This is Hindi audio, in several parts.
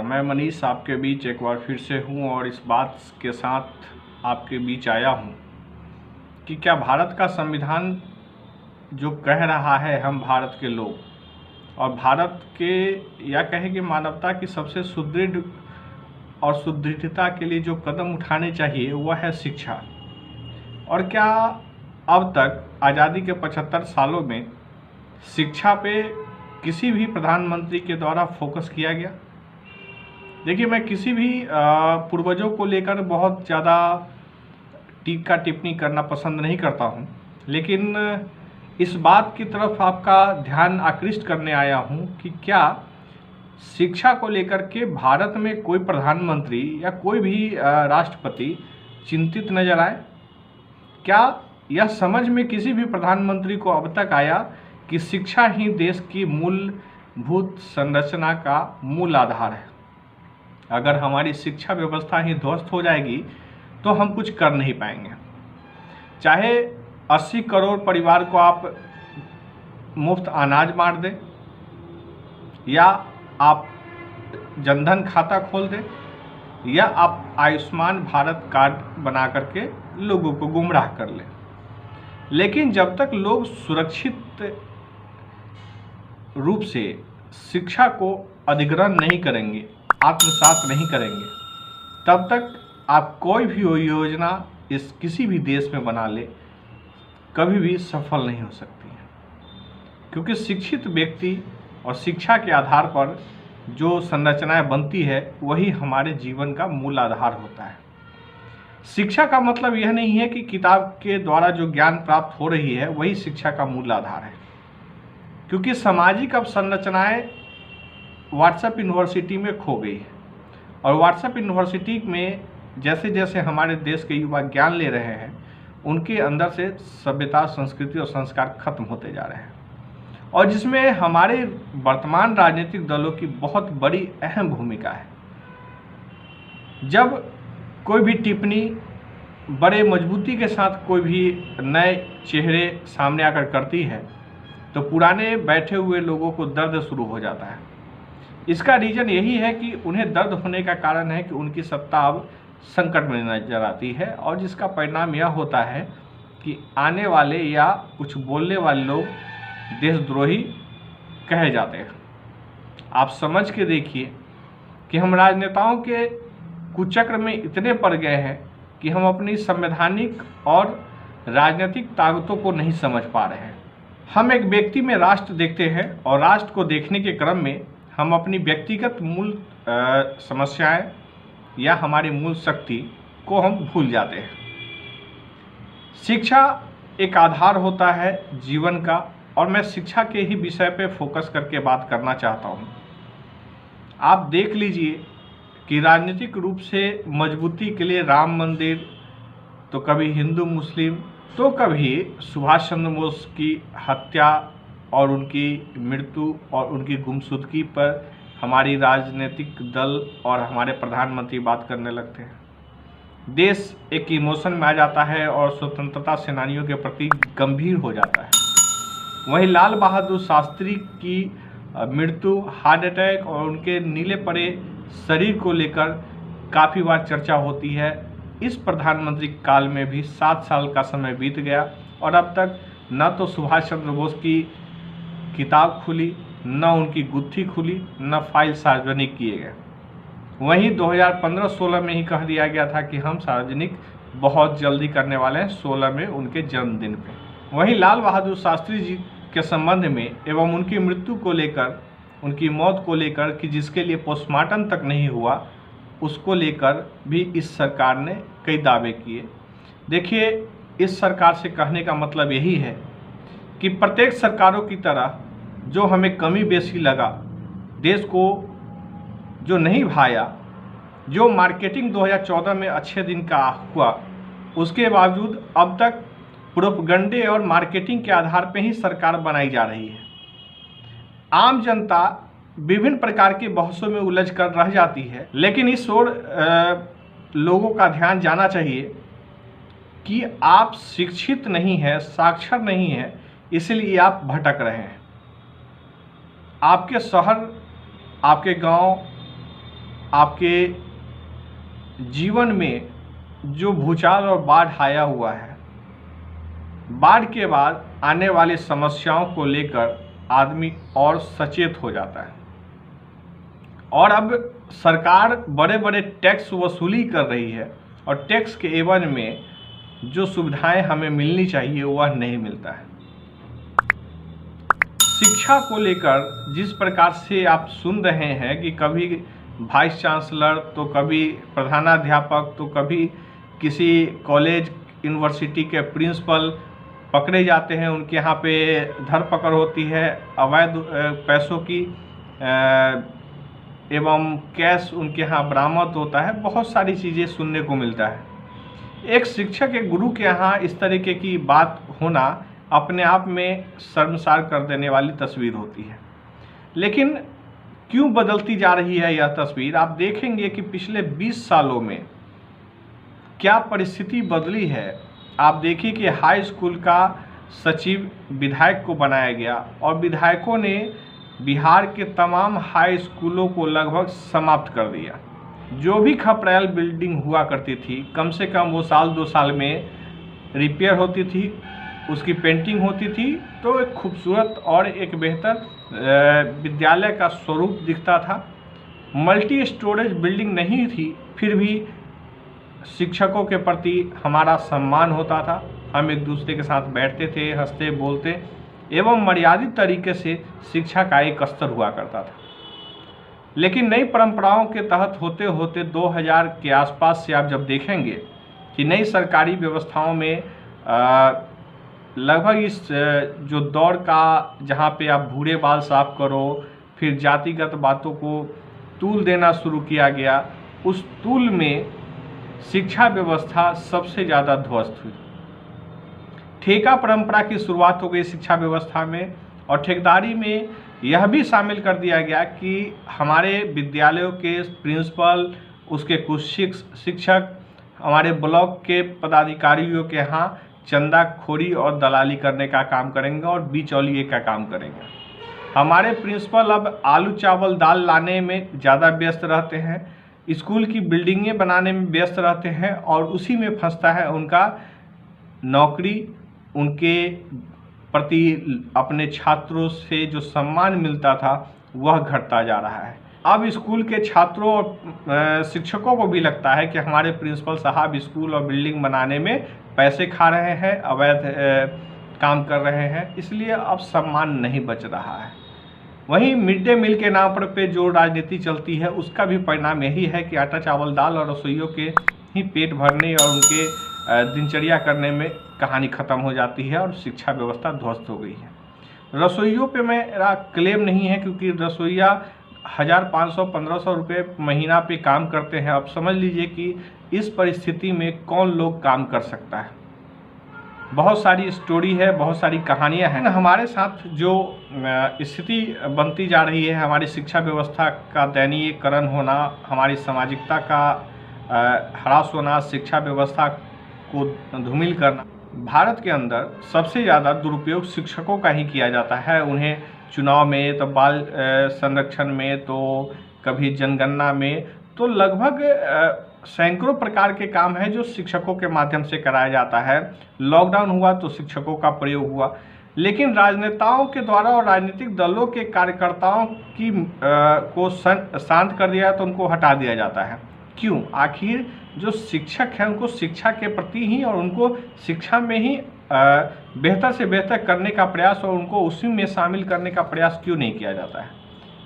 मैं मनीष आपके बीच एक बार फिर से हूँ और इस बात के साथ आपके बीच आया हूँ कि क्या भारत का संविधान जो कह रहा है हम भारत के लोग और भारत के या कहें कि मानवता की सबसे सुदृढ़ और सुदृढ़ता के लिए जो कदम उठाने चाहिए वह है शिक्षा। और क्या अब तक आज़ादी के 75 सालों में शिक्षा पे किसी भी प्रधानमंत्री के द्वारा फोकस किया गया? देखिए, मैं किसी भी पूर्वजों को लेकर बहुत ज़्यादा टीका टिप्पणी करना पसंद नहीं करता हूं, लेकिन इस बात की तरफ आपका ध्यान आकृष्ट करने आया हूं कि क्या शिक्षा को लेकर के भारत में कोई प्रधानमंत्री या कोई भी राष्ट्रपति चिंतित नजर आए? क्या यह समझ में किसी भी प्रधानमंत्री को अब तक आया कि शिक्षा ही देश की मूलभूत संरचना का मूल आधार है? अगर हमारी शिक्षा व्यवस्था ही ध्वस्त हो जाएगी तो हम कुछ कर नहीं पाएंगे। चाहे 80 करोड़ परिवार को आप मुफ्त अनाज बांट दें, या आप जनधन खाता खोल दें, या आप आयुष्मान भारत कार्ड बना करके लोगों को गुमराह कर लें, लेकिन जब तक लोग सुरक्षित रूप से शिक्षा को अधिग्रहण नहीं करेंगे, आत्मसात नहीं करेंगे, तब तक आप कोई भी योजना इस किसी भी देश में बना ले कभी भी सफल नहीं हो सकती है। क्योंकि शिक्षित व्यक्ति और शिक्षा के आधार पर जो संरचनाएं बनती है वही हमारे जीवन का मूल आधार होता है। शिक्षा का मतलब यह नहीं है कि किताब के द्वारा जो ज्ञान प्राप्त हो रही है वही शिक्षा का मूल आधार है, क्योंकि सामाजिक अब संरचनाएं व्हाट्सएप यूनिवर्सिटी में खो गई है। और व्हाट्सएप यूनिवर्सिटी में जैसे जैसे हमारे देश के युवा ज्ञान ले रहे हैं, उनके अंदर से सभ्यता, संस्कृति और संस्कार खत्म होते जा रहे हैं, और जिसमें हमारे वर्तमान राजनीतिक दलों की बहुत बड़ी अहम भूमिका है। जब कोई भी टिप्पणी बड़े मजबूती के साथ कोई भी नए चेहरे सामने आकर करती है तो पुराने बैठे हुए लोगों को दर्द शुरू हो जाता है। इसका रीज़न यही है कि उन्हें दर्द होने का कारण है कि उनकी सत्ता अब संकट में नजर आती है, और जिसका परिणाम यह होता है कि आने वाले या कुछ बोलने वाले लोग देशद्रोही कहे जाते हैं। आप समझ के देखिए कि हम राजनेताओं के कुचक्र में इतने पड़ गए हैं कि हम अपनी संवैधानिक और राजनीतिक ताकतों को नहीं समझ पा रहे हैं। हम एक व्यक्ति में राष्ट्र देखते हैं और राष्ट्र को देखने के क्रम में हम अपनी व्यक्तिगत मूल समस्याएं या हमारी मूल शक्ति को हम भूल जाते हैं। शिक्षा एक आधार होता है जीवन का, और मैं शिक्षा के ही विषय पे फोकस करके बात करना चाहता हूँ। आप देख लीजिए कि राजनीतिक रूप से मजबूती के लिए राम मंदिर, तो कभी हिंदू मुस्लिम, तो कभी सुभाष चंद्र बोस की हत्या और उनकी मृत्यु और उनकी गुमशुदगी पर हमारी राजनीतिक दल और हमारे प्रधानमंत्री बात करने लगते हैं। देश एक इमोशन में आ जाता है और स्वतंत्रता सेनानियों के प्रति गंभीर हो जाता है। वहीं लाल बहादुर शास्त्री की मृत्यु, हार्ट अटैक और उनके नीले पड़े शरीर को लेकर काफ़ी बार चर्चा होती है। इस प्रधानमंत्री काल में भी 7 साल का समय बीत गया और अब तक न तो सुभाष चंद्र बोस की किताब खुली, न उनकी गुत्थी खुली, न फाइल सार्वजनिक किए गए। वहीं 2015-16 में ही कह दिया गया था कि हम सार्वजनिक बहुत जल्दी करने वाले हैं, 16 में उनके जन्मदिन पे। वहीं लाल बहादुर शास्त्री जी के संबंध में एवं उनकी मृत्यु को लेकर, उनकी मौत को लेकर कि जिसके लिए पोस्टमार्टम तक नहीं हुआ, उसको लेकर भी इस सरकार ने कई दावे किए। देखिए, इस सरकार से कहने का मतलब यही है कि प्रत्येक सरकारों की तरह जो हमें कमी बेसी लगा, देश को जो नहीं भाया, जो मार्केटिंग 2014 में अच्छे दिन का हुआ, उसके बावजूद अब तक प्रोपगंडे और मार्केटिंग के आधार पर ही सरकार बनाई जा रही है। आम जनता विभिन्न प्रकार की बहसों में उलझ कर रह जाती है, लेकिन इस ओर लोगों का ध्यान जाना चाहिए कि आप शिक्षित नहीं हैं, साक्षर नहीं हैं, इसलिए आप भटक रहे हैं। आपके शहर, आपके गांव आपके जीवन में जो भूचाल और बाढ़ आया हुआ है, बाढ़ के बाद आने वाली समस्याओं को लेकर आदमी और सचेत हो जाता है। और अब सरकार बड़े बड़े टैक्स वसूली कर रही है और टैक्स के एवज में जो सुविधाएं हमें मिलनी चाहिए वह नहीं मिलता है। शिक्षा को लेकर जिस प्रकार से आप सुन रहे हैं कि कभी वाइस चांसलर तो कभी प्रधानाध्यापक तो कभी किसी कॉलेज यूनिवर्सिटी के प्रिंसिपल पकड़े जाते हैं, उनके यहाँ पे धरपकड़ होती है, अवैध पैसों की एवं कैश उनके यहाँ बरामद होता है, बहुत सारी चीज़ें सुनने को मिलता है। एक शिक्षक एक गुरु के यहाँ इस तरीके की बात होना अपने आप में शर्मसार कर देने वाली तस्वीर होती है। लेकिन क्यों बदलती जा रही है यह तस्वीर? आप देखेंगे कि पिछले 20 सालों में क्या परिस्थिति बदली है। आप देखिए कि हाई स्कूल का सचिव विधायक को बनाया गया और विधायकों ने बिहार के तमाम हाई स्कूलों को लगभग समाप्त कर दिया। जो भी खपरेल बिल्डिंग हुआ करती थी, कम से कम वो साल 2 साल में रिपेयर होती थी, उसकी पेंटिंग होती थी, तो एक खूबसूरत और एक बेहतर विद्यालय का स्वरूप दिखता था। मल्टी स्टोरेज बिल्डिंग नहीं थी, फिर भी शिक्षकों के प्रति हमारा सम्मान होता था। हम एक दूसरे के साथ बैठते थे, हंसते बोलते एवं मर्यादित तरीके से शिक्षा का एक स्तर हुआ करता था। लेकिन नई परंपराओं के तहत होते होते 2000 के आसपास से आप जब देखेंगे कि नई सरकारी व्यवस्थाओं में लगभग इस जो दौर का जहाँ पे आप भूरे बाल साफ करो, फिर जातिगत बातों को तूल देना शुरू किया गया, उस तूल में शिक्षा व्यवस्था सबसे ज़्यादा ध्वस्त हुई। ठेका परंपरा की शुरुआत हो गई शिक्षा व्यवस्था में और ठेकेदारी में यह भी शामिल कर दिया गया कि हमारे विद्यालयों के प्रिंसिपल, उसके कुछ शिक्षक हमारे ब्लॉक के पदाधिकारियों के यहाँ चंदाखोरी और दलाली करने का काम करेंगे और बिचौलिए का काम करेंगे। हमारे प्रिंसिपल अब आलू चावल दाल लाने में ज़्यादा व्यस्त रहते हैं, स्कूल की बिल्डिंगें बनाने में व्यस्त रहते हैं और उसी में फंसता है उनका नौकरी, उनके प्रति अपने छात्रों से जो सम्मान मिलता था वह घटता जा रहा है। अब स्कूल के छात्रों और शिक्षकों को भी लगता है कि हमारे प्रिंसिपल साहब स्कूल और बिल्डिंग बनाने में पैसे खा रहे हैं, अवैध काम कर रहे हैं, इसलिए अब सम्मान नहीं बच रहा है। वहीं मिड डे मील के नाम पर जो राजनीति चलती है उसका भी परिणाम यही है कि आटा चावल दाल और रसोइयों के ही पेट भरने और उनके दिनचर्या करने में कहानी ख़त्म हो जाती है और शिक्षा व्यवस्था ध्वस्त हो गई है। रसोइयों पे मेरा क्लेम नहीं है क्योंकि रसोइया 1500-1500 रुपये महीना पे काम करते हैं। अब समझ लीजिए कि इस परिस्थिति में कौन लोग काम कर सकता है। बहुत सारी स्टोरी है, बहुत सारी कहानियां हैं। हमारे साथ जो स्थिति बनती जा रही है, हमारी शिक्षा व्यवस्था का दयनीयकरण होना, हमारी सामाजिकता का ह्रास होना, शिक्षा व्यवस्था को धूमिल करना। भारत के अंदर सबसे ज़्यादा दुरुपयोग शिक्षकों का ही किया जाता है। उन्हें चुनाव में तो बाल संरक्षण में तो कभी जनगणना में तो लगभग सैकड़ों प्रकार के काम हैं जो शिक्षकों के माध्यम से कराया जाता है। लॉकडाउन हुआ तो शिक्षकों का प्रयोग हुआ, लेकिन राजनेताओं के द्वारा और राजनीतिक दलों के कार्यकर्ताओं की को शांत कर दिया तो उनको हटा दिया जाता है। क्यों? आखिर जो शिक्षक हैं उनको शिक्षा के प्रति ही और उनको शिक्षा में ही बेहतर से बेहतर करने का प्रयास और उनको उसी में शामिल करने का प्रयास क्यों नहीं किया जाता है?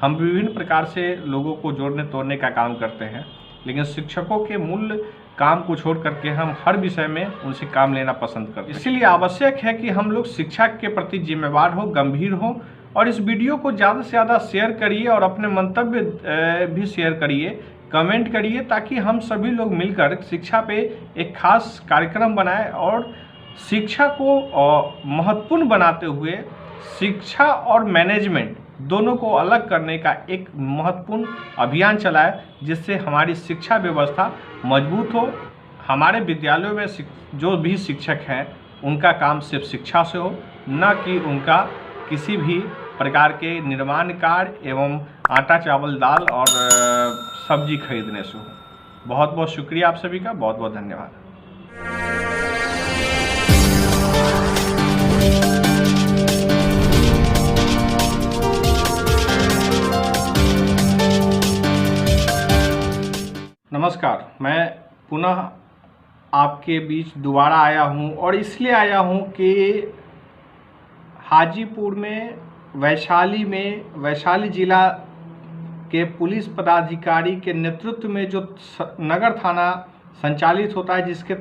हम विभिन्न प्रकार से लोगों को जोड़ने तोड़ने का काम करते हैं, लेकिन शिक्षकों के मूल काम को छोड़ करके हम हर विषय में उनसे काम लेना पसंद करते हैं। इसीलिए आवश्यक है कि हम लोग शिक्षा के प्रति जिम्मेवार हो, गंभीर हो और इस वीडियो को ज़्यादा से ज़्यादा शेयर करिए और अपने मंतव्य भी शेयर करिए, कमेंट करिए, ताकि हम सभी लोग मिलकर शिक्षा पे एक खास कार्यक्रम बनाएं और शिक्षा को महत्वपूर्ण बनाते हुए शिक्षा और मैनेजमेंट दोनों को अलग करने का एक महत्वपूर्ण अभियान चलाए, जिससे हमारी शिक्षा व्यवस्था मजबूत हो। हमारे विद्यालयों में जो भी शिक्षक हैं उनका काम सिर्फ शिक्षा से हो, न कि उनका किसी भी प्रकार के निर्माण कार्य एवं आटा चावल दाल और सब्जी खरीदने से हो। बहुत बहुत शुक्रिया आप सभी का, बहुत बहुत धन्यवाद। नमस्कार, मैं पुनः आपके बीच दोबारा आया हूं और इसलिए आया हूं कि हाजीपुर में वैशाली जिला के पुलिस पदाधिकारी के नेतृत्व में जो नगर थाना संचालित होता है, जिसके